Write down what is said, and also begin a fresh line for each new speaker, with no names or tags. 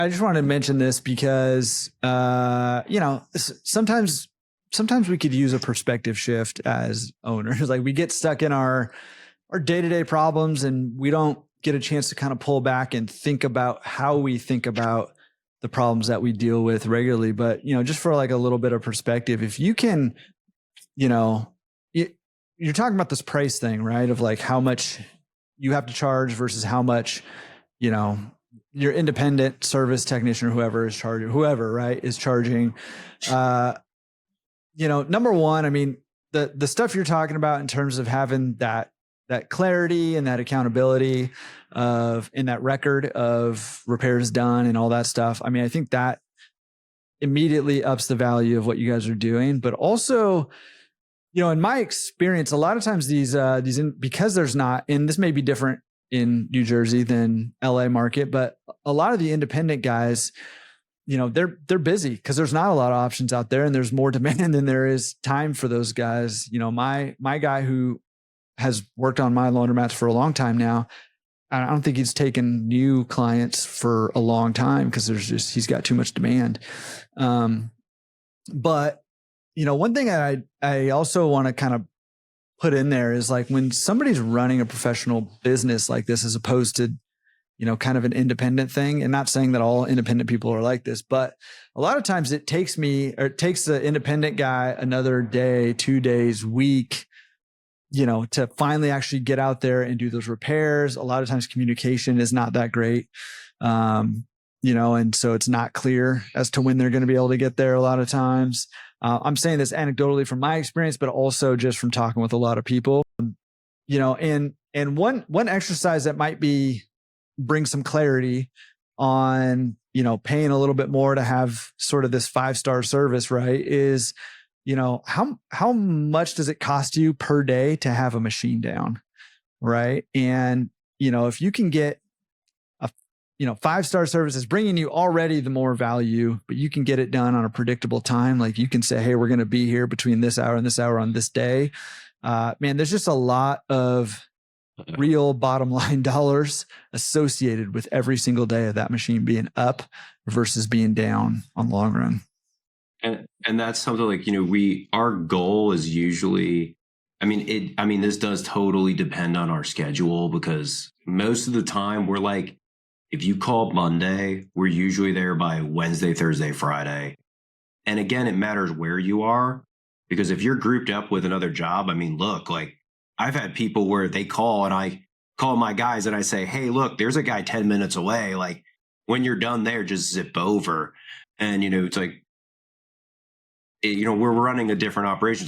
I just wanted to mention this because, sometimes we could use a perspective shift as owners. Like we get stuck in our day-to-day problems and we don't get a chance to kind of pull back and think about how we think about the problems that we deal with regularly. But, just for like a little bit of perspective, if you can, you're talking about this price thing, right? Of like how much you have to charge versus how much, your independent service technician or whoever is charging, right, is charging. Number one, I mean, the stuff you're talking about in terms of having that clarity and that accountability in that record of repairs done and all that stuff. I mean, I think that immediately ups the value of what you guys are doing, but also, in my experience, a lot of times because there's not, and this may be different in New Jersey than LA market, but a lot of the independent guys, they're busy because there's not a lot of options out there and there's more demand than there is time for those guys. My guy who has worked on my laundromats for a long time now, I don't think he's taken new clients for a long time because he's got too much demand. But one thing I also want to kind of put in there is like when somebody's running a professional business like this, as opposed to, kind of an independent thing, and not saying that all independent people are like this, but a lot of times it takes the independent guy another day, 2 days, week, to finally actually get out there and do those repairs. A lot of times communication is not that great. And so it's not clear as to when they're going to be able to get there a lot of times. I'm saying this anecdotally from my experience, but also just from talking with a lot of people, and one exercise that might bring some clarity on, paying a little bit more to have sort of this 5-star service, right, is, how much does it cost you per day to have a machine down? Right. And, if you can get 5-star service is bringing you already the more value, but you can get it done on a predictable time. Like you can say, hey, we're going to be here between this hour and this hour on this day. Man, there's just a lot of real bottom line dollars associated with every single day of that machine being up versus being down on the long run.
And that's something like, our goal is usually, this does totally depend on our schedule, because most of the time we're like, if you call Monday, we're usually there by Wednesday, Thursday, Friday. And again, it matters where you are, because if you're grouped up with another job, look, like I've had people where they call and I call my guys and I say, hey, look, there's a guy 10 minutes away. Like when you're done there, just zip over. And, it's like, we're running a different operation.